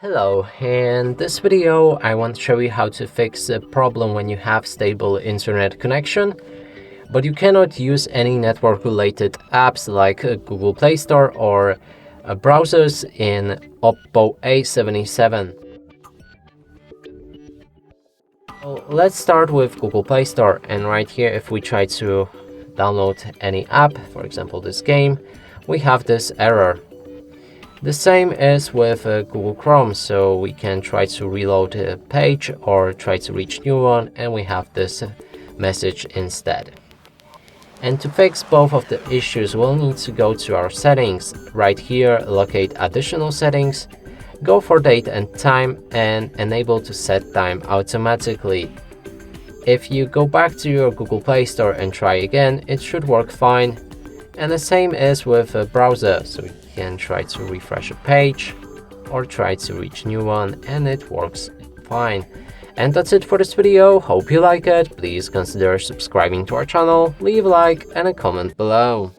Hello, in this video I want to show you how to fix a problem when you have stable internet connection, but you cannot use any network related apps like Google Play Store or browsers in Oppo A77. So let's start with Google Play Store, and right here if we try to download any app, for example this game, we have this error. The same is with Google Chrome, so we can try to reload a page or try to reach new one, and we have this message instead. And to fix both of the issues, we'll need to go to our settings. Right here, locate additional settings, go for date and time, and enable to set time automatically. If you go back to your Google Play Store and try again, it should work fine. And the same is with a browser, so you can try to refresh a page or try to reach new one, and it works fine. And that's it for this video. Hope you like it. Please consider subscribing to our channel, leave a like and a comment below.